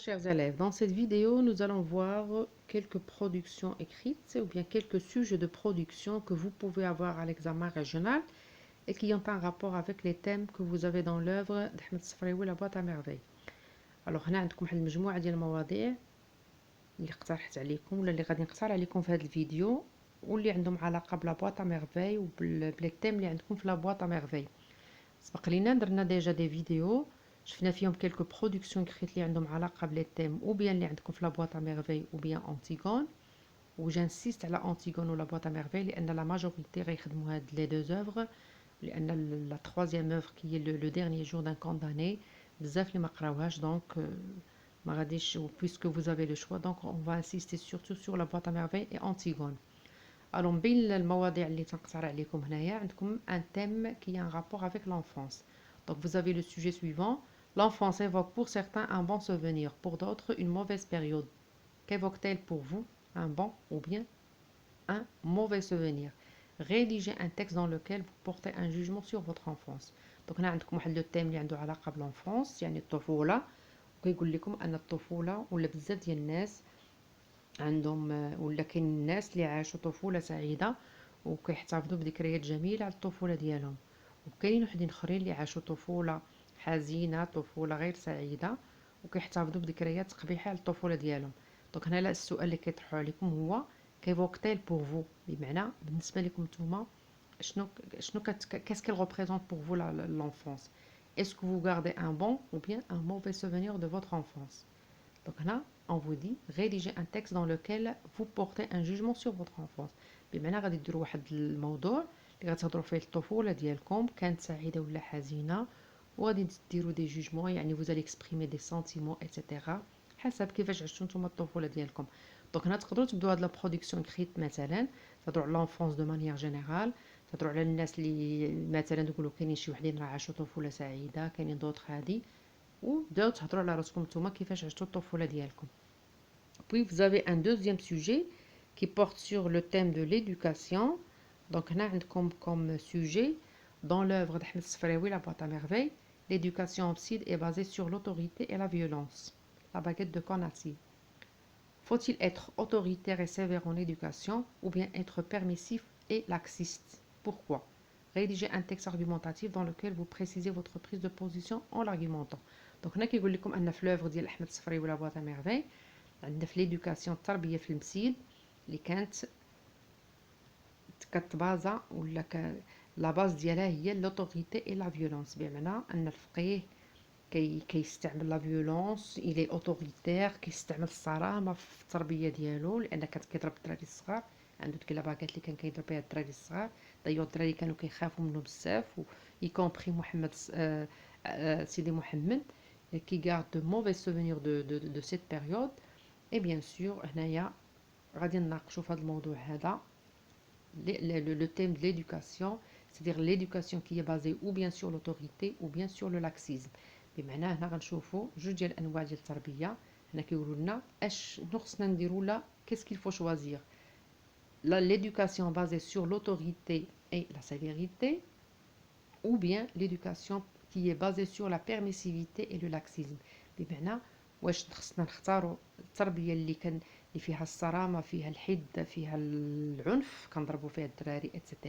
chers élèves, dans cette vidéo, nous allons voir quelques productions écrites ou bien quelques sujets de production que vous pouvez avoir à l'examen régional et qui ont un rapport avec les thèmes que vous avez dans l'œuvre d'Ahmed Sfraoui La boîte à merveille. Alors هنا عندكم واحد المجموعة ديال المواضيع اللي اقترحت عليكم ولا اللي غادي نقترح عليكم في هذا الفيديو واللي عندهم علاقة بلا بواط à merveille وبلي thèmes اللي عندكم في لا بواط à merveille. سبق لينا درنا ديجا دي فيديو شفنا فيهم كلكو برودكسيون كريت اللي عندهم علاقه بلي تيم او بيان اللي عندكم في لا بواط ا ميرفي او بيان انتيغون وجانسيست على انتيغون ولا بواط ا ميرفي لان لا ماجوريتي غيخدموا هاد لي دو اوفر لان لا تروازيام اوفر كي لو ديرنيي جور دان كونداني بزاف اللي ما قراوهاش دونك ما غاديش puisque vous avez le choix donc on va insister surtout sur la boîte à merveille et Antigone. Alors, بين المواضيع اللي تنقصر عليكم هنايا عندكم un thème qui a un rapport avec l'enfance. Donc vous avez le sujet suivant. L'enfance évoque pour certains un bon souvenir, pour d'autres une mauvaise période. Qu'évoque-t-elle pour vous? Un bon ou bien un mauvais souvenir. Rédigez un texte dans lequel vous portez un jugement sur votre enfance. Donc هنا عندكم واحد لو thème اللي عنده علاقة بالانفونس يعني الطفولة وكيقول لكم أن الطفولة ولا بزاف ديال الناس عندهم ولا كاين الناس اللي عاشوا طفولة سعيدة وكيحتفظوا بذكريات جميلة على الطفولة ديالهم وكاينين وحدين اخرين اللي عاشوا طفولة حزينة طفولة غير سعيدة وكيحتفظوا بذكريات قبيحة على الطفولة ديالهم. دونك هنا السؤال اللي كيطرحوا عليكم هو كيفوكتيل بور فو بمعنى بالنسبة لكم نتوما شنو qu'est-ce qu'elle représente pour vous l'enfance. Est-ce que vous gardez un bon ou bien un mauvais souvenir de votre enfance. Donc là, on vous dit rédiger un texte dans lequel vous portez un jugement sur votre enfance. بمعنى غادي ديروا واحد الموضوع اللي غتهضروا فيه الطفولة ديالكم كانت سعيدة ولا حزينة وغادي ديروا دي جوجمون يعني vous allez exprimer des sentiments etc. حسب كيفاش عشتوا نتوما الطفولة ديالكم. دونك هنا تقدروا تبداو هاد لا برودكسيون كريت مثلا تهضروا على لونفونس دو مانيير جينيرال تهضروا على الناس اللي مثلا تقولوا كاينين شي وحدين راه عاشوا طفولة سعيدة كاينين دوطخ هادي وبداو تهضروا على راسكم نتوما كيفاش عشتوا الطفولة ديالكم. Puis vous avez un deuxième sujet qui porte sur le thème de l'éducation. Donc هنا عندكم comme sujet dans l'œuvre d'Ahmed Sfraoui La boîte à merveille, l'éducation en psy est basée sur l'autorité et la violence. La baguette de Conassi. Faut-il être autoritaire et sévère en éducation ou bien être permissif et laxiste? Pourquoi? Rédigez un texte argumentatif dans lequel vous précisez votre prise de position en l'argumentant. Donc هنا كيقول لكم ان في l'œuvre ديال احمد الصفراوي لا بواط ا ميرفي عندنا في ليدوكاسيون التربيه في المسيد اللي كانت كتبازا ولا لا باز ديالها هي لوتوريتي اي لا فيولونس بمعنى ان الفقيه كيستعمل لا فيولونس الي اوتوريتير كيستعمل الصرامه في التربيه ديالو لان كان كيضرب الدراري الصغار عنده ديك لاباكات اللي كان كيضرب بها الدراري الصغار دايوغ الدراري كانوا كيخافوا منه بزاف و كومبري محمد سيدي محمد qui garde de mauvais souvenirs de cette période. Et bien sûr هنايا غادي نناقشوا في هذا الموضوع هذا le thème de l'éducation, c'est-à-dire l'éducation qui est basée ou bien sur l'autorité ou bien sur le laxisme. بمعنى هنا غنشوفوا جوج ديال الانواع ديال التربيه هنا كيقولوا لنا شنو خصنا نديروا لا qu'est-ce qu'il faut choisir. L'éducation basée sur l'autorité et la sévérité ou bien l'éducation qui est basée sur la permissivité et le laxisme. بمعنى واش خصنا نختاروا التربيه اللي فيها الصرامه فيها الحده فيها العنف كنضربوا فيها الدراري etc.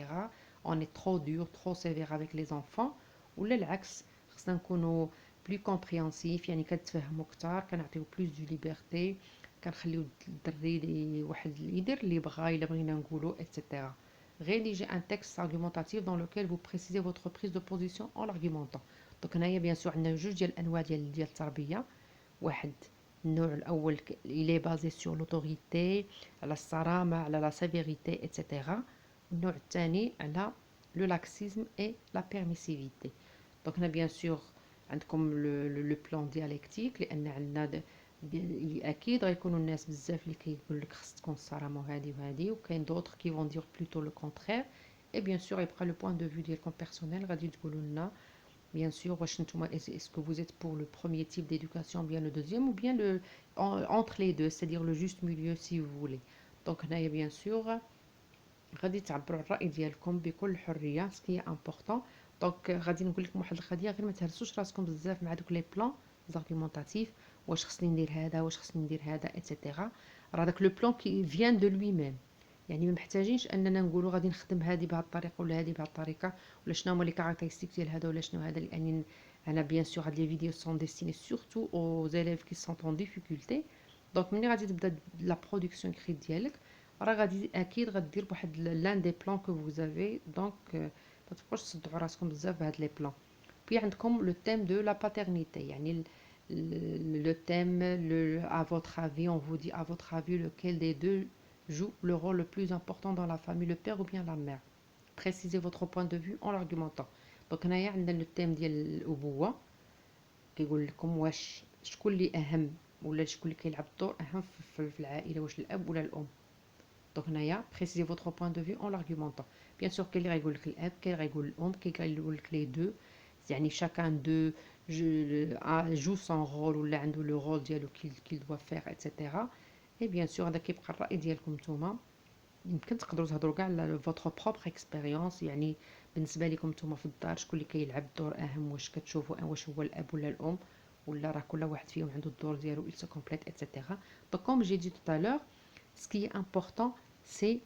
on est trop dur trop sévère avec les enfants ولا العكس خصنا نكونوا plus compréhensif يعني كنتفهموا اكثر كنعطيو plus du liberté كنخليو الدري واحد يدير اللي بغا الا بغينا نقولوا etc. Rédigez un texte argumentatif dans lequel vous précisez votre prise de position en l'argumentant. Donc هنايا bien sûr عندنا جوج ديال الانواع ديال التربيه واحد النوع الاول اللي بازي سور لوتوريتي على الصرامه على لا سيفيريتي etc. النوع الثاني على لو لاكسيزم اي لا بيرميسيفيتي. دونك هنا بيان سور عندكم لو بلان ديالكتيك لان عندنا اكيد غيكونوا الناس بزاف اللي كيقول لك خص تكون الصرامه وهذه وهذه وكاين دوطخ كي فون دير بلوتو لو كونترير. اي بيان سور يبقى لو بوين دو فيو ديالكم بيرسونيل غادي تقولوا لنا bien sûr est-ce que vous êtes pour le premier type d'éducation bien le deuxième ou bien entre les deux c'est-à-dire le juste milieu si vous voulez. donc هنايا bien sûr غادي تعبروا الراي ديالكم بكل حريه ce qui est important. donc غادي نقول لكم واحد القضيه غير ما تهرسوش راسكم بزاف مع دوك لي بلان زارغيمونطاتيف واش خصني ندير هذا واش خصني ندير هذا اتسيتيرا. راه داك لو بلان كي فيان دو لوي ميم، يعني ما محتاجينش اننا نقولوا غادي نخدم هذه بهذه الطريقه ولا هذه بهذه الطريقه ولا شنو هما لي كاركتيرستيك ديال هذا ولا شنو هذا. لان انا بيان سور هاد لي فيديو سون ديستيني سورتو aux élèves qui sont en difficulté. دونك ملي غادي تبدا لا برودكسيون كريت ديالك راه غادي اكيد غدير بواحد لان دي بلان كو فوزافي. دونك ما تبقاوش تصدعوا راسكم بزاف بهاد لي بلان. puis عندكم لو تيم دو لا paternité، يعني le thème, à votre avis, on vous dit à votre avis lequel des deux joue le rôle le plus important dans la famille, le père ou bien la mère. Précisez votre point de vue en l'argumentant. Donc هنايا عندنا le thème ديال الأبوة، كيقول لكم واش شكون اللي أهم ولا شكون اللي كيلعب الدور أهم في العائلة، واش الأب ولا الأم. دونك هنايا précisez votre point de vue en l'argumentant. Bien sûr كاين اللي غايقول لك الأب، كاين اللي غايقول الأم، كاين اللي غايقول لك les deux. يعني chacun d'eux joue son rôle ولا عنده لو رول ديالو qu'il doit faire etc. et bien sûr هذا كيبقى الرأي ديالكم نتوما. يمكن تقدروا تهضروا كاع على votre propre expérience، يعني بالنسبه لكم نتوما في الدار شكون اللي كيلعب الدور اهم، واش كتشوفوا واش هو الاب ولا الام ولا راه كل واحد فيهم عنده الدور ديالو il se complète etc. Donc comme j'ai dit tout à l'heure, ce qui est important c'est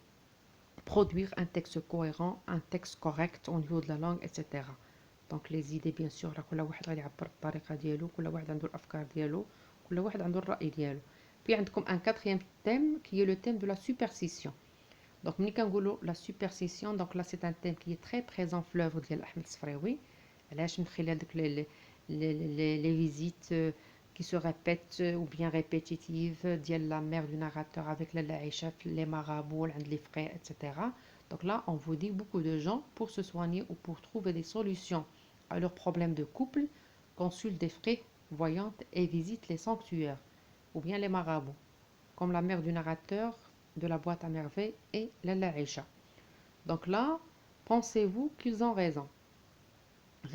produire un texte cohérent, un texte correct au niveau de la langue etc. دونك لي زيدي بيان سور راه كل واحد غادي يعبر بالطريقه ديالو، كل واحد عنده الافكار ديالو، كل واحد عنده الراي ديالو. في عندكم ان كاتريام thème qui est le thème de la superstition. دونك ملي كنقولوا la superstition donc là c'est un thème qui est très présent في l'œuvre ديال احمد الصفراوي. علاش؟ من خلال داك les visites qui se répètent ou bien répétitives ديال la mère du narrateur avec لاله عائشة les marabouts عند les frères etc. Donc là on vous dit beaucoup de gens pour se soigner ou pour trouver des solutions à leurs problèmes de couple consultent des frères voyantes et visitent les sanctuaires ou bien les marabouts comme la mère du narrateur de la boîte à merveilles et Lalla Aïcha. Donc là, pensez-vous qu'ils ont raison?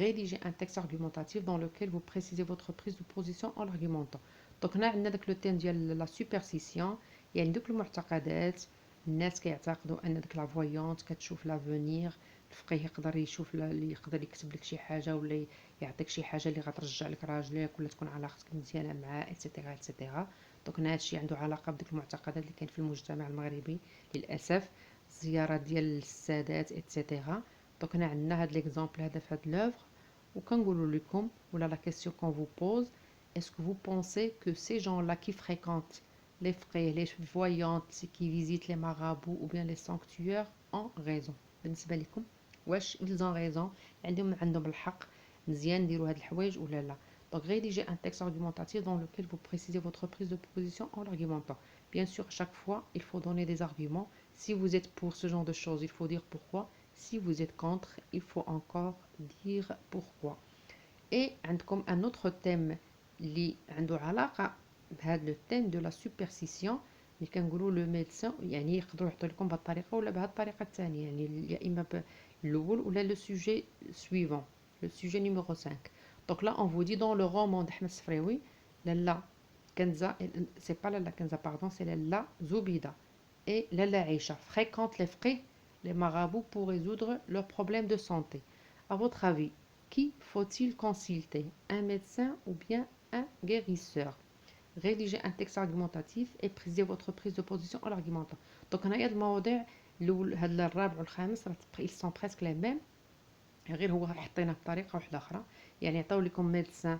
Rédigez un texte argumentatif dans lequel vous précisez votre prise de position en l'argumentant. Donc هنا عندنا داك لو تيم ديال لا سوبرسيسيون، يعني دوك المعتقدات الناس كيعتقدوا ان داك لا فويونت كتشوف لافونير. الفقيه يقدر يشوف يقدر يكتب لك شي حاجه ولا يعطيك شي حاجه اللي غترجع لك راجلك ولا تكون علاقتك مزيانه معاه اتسيتيرا اتسيتيرا. دونك هنا هادشي عنده علاقه بديك المعتقدات اللي كاين في المجتمع المغربي للاسف، الزيارات ديال السادات اتسيتيرا. دونك هنا عندنا هاد ليكزامبل هذا في هاد لوفر وكنقولوا لكم ولا la question qu'on vous pose: est-ce que vous pensez que ces gens-là qui fréquentent les frères, les voyantes, qui visitent les marabouts ou bien les sanctuaires ont raison؟ بالنسبة لكم واش ils ont raison، عندهم الحق، مزيان نديروا هاد الحوايج ولا لا؟ Donc rédigez un texte argumentatif dans lequel vous précisez votre prise de position en l'argumentant. Bien sûr, chaque fois, il faut donner des arguments. Si vous êtes pour ce genre de choses, il faut dire pourquoi. Si vous êtes contre, il faut encore dire pourquoi. Et عندكم un autre thème اللي عنده علاقة بهذا le thème de la superstition. اللي كنقولوا لو ميدسان يعني يقدروا يحطوا لكم بهذه الطريقة ولا بهذه الطريقة الثانية، يعني يا إما بالأول ولا le sujet suivant, le sujet numéro 5. Donc là on vous dit dans le roman d'Ahmed Sfraoui, Lalla Kenza, c'est pas Lalla Kenza pardon, c'est Lalla Zoubida et Lalla Aïcha fréquentent les frères, les marabouts pour résoudre leurs problèmes de santé. À votre avis, qui faut-il consulter, un médecin ou bien un guérisseur? Rédigez un texte argumentatif et précisez votre prise de position en l'argumentant. Donc هنايا هاد المواضيع هاد الرابع والخامس ils sont presque les mêmes، غير هو حطيناه بطريقه واحده اخرى. يعني عطاو لكم médecin,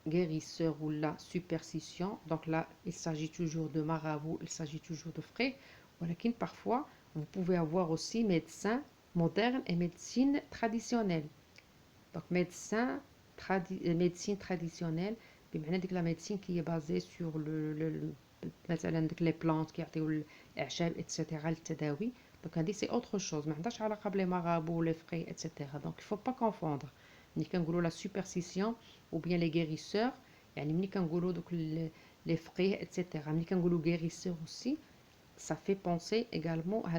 guérisseur ou la superstition. Donc là il s'agit toujours de marabout, il s'agit toujours de frères. ولكن parfois vous pouvez avoir aussi médecin moderne et médecine traditionnelle. Donc médecine traditionnelle بمعنى ديك لا ميديسين كي بازي سور مثلا ديك لي بلانت كيعطيو الاعشاب اتسيتيرا للتداوي. دونك هادي سي اوتر شوز، ما عندهاش علاقه بلي مارابو لي فقي اتسيتيرا. دونك il faut pas confondre. ملي كنقولوا لا سوبرسيسيون ou bien les guérisseurs، يعني ملي كنقولوا دوك لي فقيه اتسيتيرا، ملي كنقولوا guérisseur aussi ça fait penser également à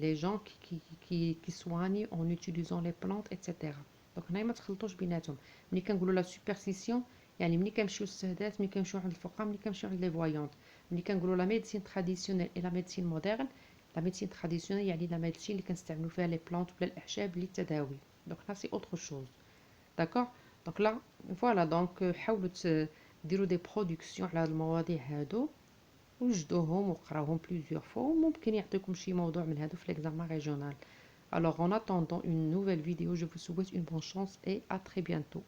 les gens qui soignent en utilisant les plantes etc. دونك هنايا ما تخلطوش بيناتهم. ملي كنقولوا لا سوبرسيسيون يعني ملي كنمشيو للسادات، ملي كنمشيو عند الفقهاء، ملي كنمشيو عند لي فوايونت. ملي كنقولوا لا ميديسين تراديسيونيل اي لا ميديسين مودرن، لا ميديسين تراديسيونيل يعني لا ميديسين اللي كنستعملوا فيها لي بلانت ولا الاعشاب للتداوي. دونك لا سي اوتر شوز. داكور. دونك لا فوالا دونك حاولوا ديروا des productions على هاد المواضيع هادو وجدوهم وقراوهم plusieurs fois وممكن يعطيكم شي موضوع من هادو في l'examen régional. Alors en attendant une nouvelle vidéo, je vous souhaite une bonne chance et à très bientôt.